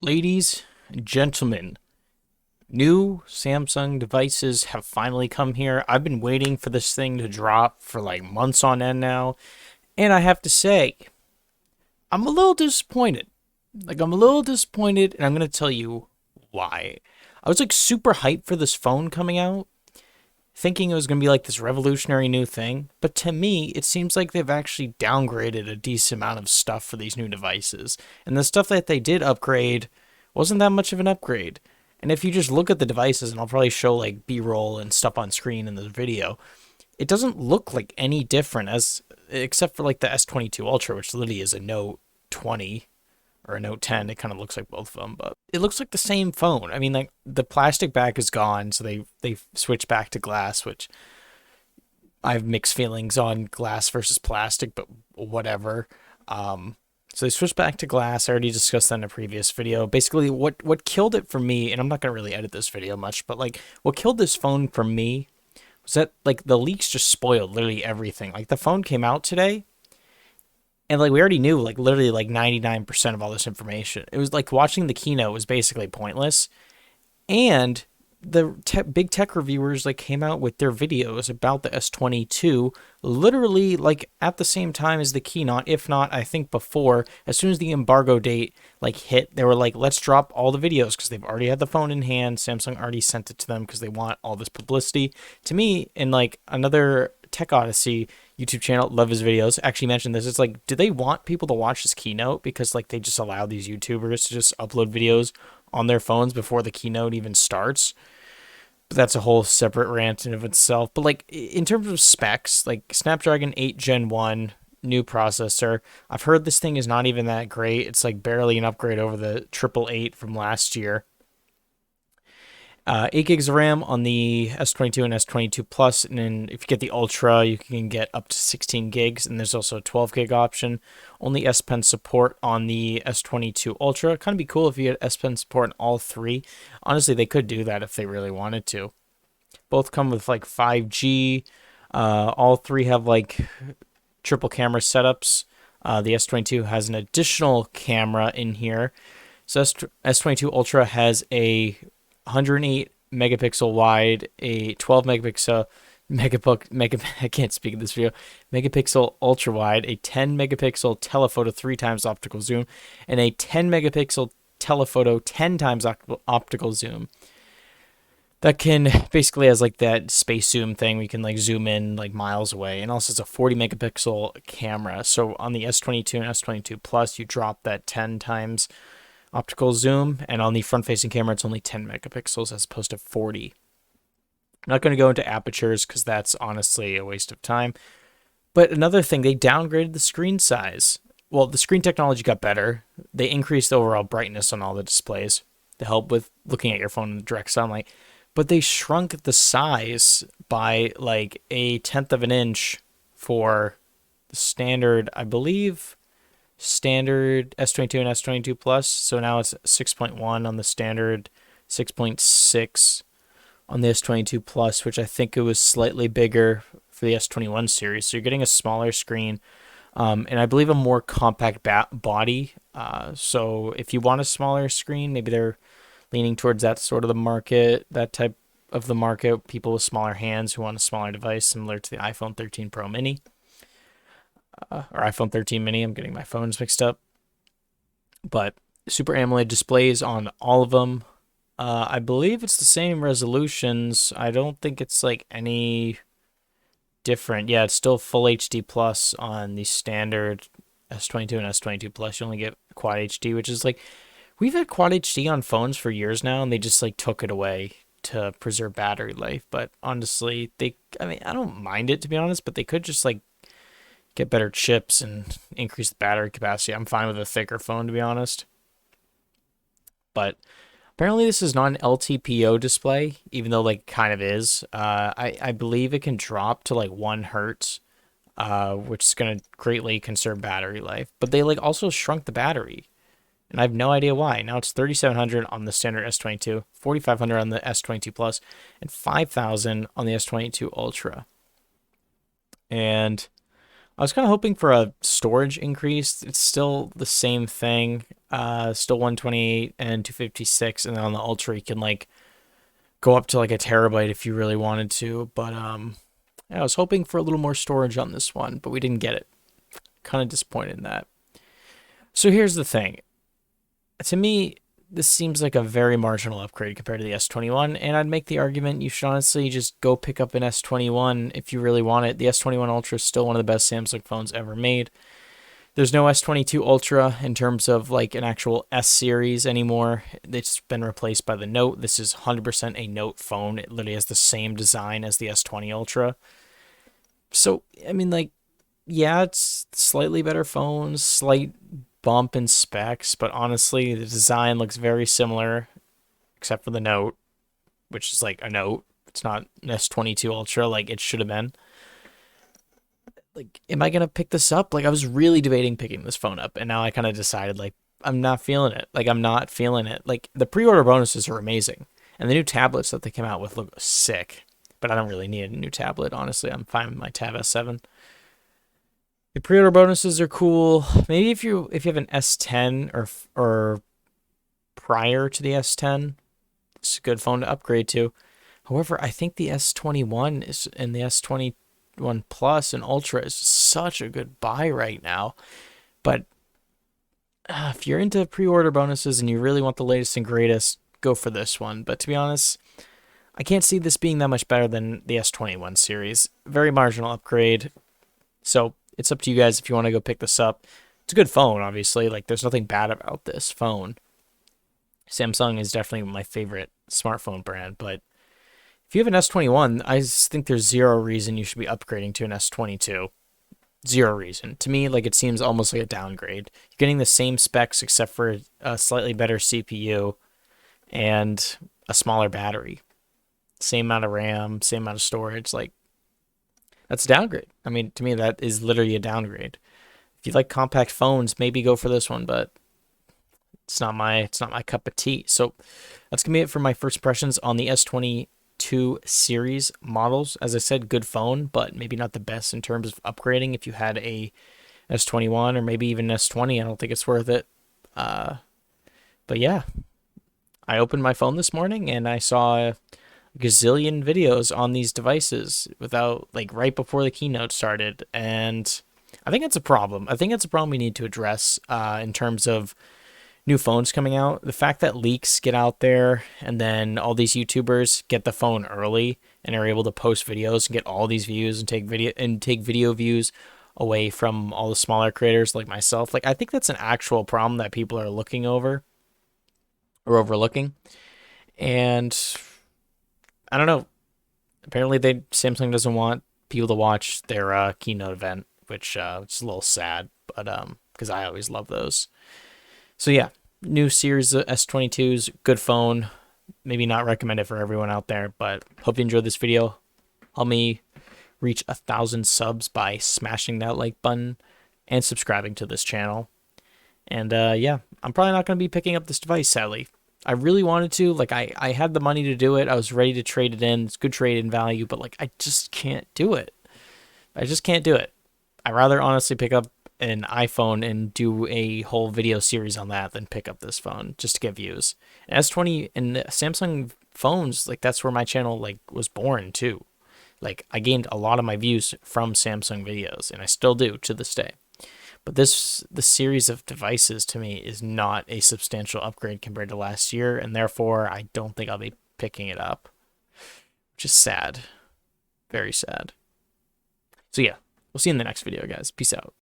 Ladies and gentlemen, new Samsung devices have finally come here. I've been waiting for this thing to drop for like months on end now, and I have to say, I'm a little disappointed. I'm a little disappointed, and I'm going to tell you why. I was like super hyped for this phone coming out, thinking it was going to be like this revolutionary new thing, but to me, it seems like they've actually downgraded a decent amount of stuff for these new devices. And the stuff that they did upgrade wasn't that much of an upgrade. And if you just look at the devices, and I'll probably show like B-roll and stuff on screen in the video, it doesn't look like any different as except for like the S22 Ultra, which literally is a Note 20 or a Note 10. It kind of looks like both of them, but it looks like the same phone. I mean, like the plastic back is gone, so they switched back to glass, which I have mixed feelings on glass versus plastic, but whatever. So they switched back to glass. I already discussed that in a previous video. Basically, what killed it for me, and I'm not gonna really edit this video much, but like what killed this phone for me was that like the leaks just spoiled literally everything. Like the phone came out today, and like we already knew like literally like 99% of all this information. It was like watching the keynote was basically pointless, and the big tech reviewers like came out with their videos about the S22 literally like at the same time as the keynote, if not I think before. As soon as the embargo date like hit, they were like, let's drop all the videos because they've already had the phone in hand. Samsung already sent it to them because they want all this publicity. To me, in like another Tech Odyssey YouTube channel, love his videos, actually mentioned this. It's like, do they want people to watch this keynote because like they just allow these YouTubers to just upload videos on their phones before the keynote even starts? But that's a whole separate rant in of itself. But like in terms of specs, like Snapdragon 8 Gen 1 new processor, I've heard this thing is not even that great. It's like barely an upgrade over the triple eight from last year. 8 gigs of RAM on the S22 and S22 Plus, and then if you get the Ultra, you can get up to 16 gigs, and there's also a 12 gig option. Only S Pen support on the S22 Ultra. Kind of be cool if you had S Pen support on all three. Honestly, they could do that if they really wanted to. Both come with like 5G. All three have like triple camera setups. The S22 has an additional camera in here. So S22 Ultra has a 108 megapixel wide, a 12 megapixel I can't speak in this video, megapixel ultra wide, a 10 megapixel telephoto 3 times optical zoom, and a 10 megapixel telephoto 10 times optical zoom. That can basically has like that space zoom thing. We can like zoom in like miles away, and also it's a 40 megapixel camera. So on the S22 and S22 Plus, you drop that 10 times optical zoom, and on the front facing camera it's only 10 megapixels as opposed to 40. I'm not going to go into apertures because that's honestly a waste of time. But another thing, they downgraded the screen size. Well, the screen technology got better. They increased the overall brightness on all the displays to help with looking at your phone in direct sunlight, but they shrunk the size by like a tenth of an inch for the standard, I believe, standard S22 and S22 Plus. So now it's 6.1 on the standard, 6.6 on the S22 Plus, which I think it was slightly bigger for the S21 series. So you're getting a smaller screen, and I believe a more compact body. So if you want a smaller screen, maybe they're leaning towards that sort of the market, that type of the market, people with smaller hands who want a smaller device similar to the iPhone 13 Pro Mini. Or iPhone 13 mini. I'm getting my phones mixed up. But Super AMOLED displays on all of them. I believe it's the same resolutions. I don't think it's like any different. Yeah, it's still full HD plus on the standard S22 and S22 Plus. You only get Quad HD, which is like, we've had Quad HD on phones for years now, and they just like took it away to preserve battery life. But honestly, I mean, I don't mind it to be honest, but they could just like get better chips and increase the battery capacity. I'm fine with a thicker phone, to be honest. But apparently this is not an LTPO display, even though like kind of is. I believe it can drop to like 1 hertz, which is going to greatly conserve battery life. But they like also shrunk the battery, and I have no idea why. Now it's 3,700 on the standard S22, 4,500 on the S22 Plus, and 5,000 on the S22 Ultra. And I was kind of hoping for a storage increase. It's still the same thing. Still 128 and 256, and then on the Ultra you can like go up to like a terabyte if you really wanted to. But yeah, I was hoping for a little more storage on this one, but we didn't get it. Kind of disappointed in that. So here's the thing. To me, this seems like a very marginal upgrade compared to the S21, and I'd make the argument you should honestly just go pick up an S21 if you really want it. The S21 Ultra is still one of the best Samsung phones ever made. There's no S22 Ultra in terms of like an actual S series anymore. It's been replaced by the Note. This is 100% a Note phone. It literally has the same design as the S20 Ultra. So, I mean, like, yeah, it's slightly better phones, slight bump in specs, but honestly, the design looks very similar, except for the Note, which is like a Note. It's not an S22 Ultra like it should have been. Like, am I gonna pick this up? Like, I was really debating picking this phone up, and now I kind of decided like I'm not feeling it. Like, I'm not feeling it. Like, the pre-order bonuses are amazing, and the new tablets that they came out with look sick. But I don't really need a new tablet, honestly. I'm fine with my Tab S7. The pre-order bonuses are cool. Maybe if you have an S10 or prior to the S10, it's a good phone to upgrade to. However, I think the S21 is and the S21 Plus and Ultra is such a good buy right now. But if you're into pre-order bonuses and you really want the latest and greatest, go for this one. But to be honest, I can't see this being that much better than the S21 series. Very marginal upgrade. So it's up to you guys if you want to go pick this up. It's a good phone, obviously. Like, there's nothing bad about this phone. Samsung is definitely my favorite smartphone brand, but if you have an S21, I just think there's zero reason you should be upgrading to an S22. Zero reason. To me, like, it seems almost like a downgrade. You're getting the same specs except for a slightly better CPU and a smaller battery. Same amount of RAM, same amount of storage. Like, that's a downgrade. I mean, to me, that is literally a downgrade. If you like compact phones, maybe go for this one, but it's not my cup of tea. So that's gonna be it for my first impressions on the S22 series models. As I said, good phone, but maybe not the best in terms of upgrading. If you had a S21 or maybe even S20, I don't think it's worth it. But yeah, I opened my phone this morning and I saw a gazillion videos on these devices without like right before the keynote started, and I think it's a problem. I think it's a problem we need to address in terms of new phones coming out. The fact that leaks get out there and then all these YouTubers get the phone early and are able to post videos and get all these views and take video views away from all the smaller creators like myself. Like, I think that's an actual problem that people are looking over or overlooking. And I don't know. Apparently, Samsung doesn't want people to watch their keynote event, which is a little sad, but because I always love those. So yeah, new series of S22s, good phone. Maybe not recommended for everyone out there, but hope you enjoyed this video. Help me reach 1,000 subs by smashing that like button and subscribing to this channel. And yeah, I'm probably not going to be picking up this device, sadly. I really wanted to. Like, I had the money to do it. I was ready to trade it in. It's good trade in value, but like, I just can't do it. I just can't do it. I'd rather honestly pick up an iPhone and do a whole video series on that than pick up this phone just to get views. And S20 and Samsung phones, like, that's where my channel like was born too. Like, I gained a lot of my views from Samsung videos, and I still do to this day. But the series of devices to me is not a substantial upgrade compared to last year, and therefore I don't think I'll be picking it up, which is sad. Very sad. So yeah, we'll see you in the next video, guys. Peace out.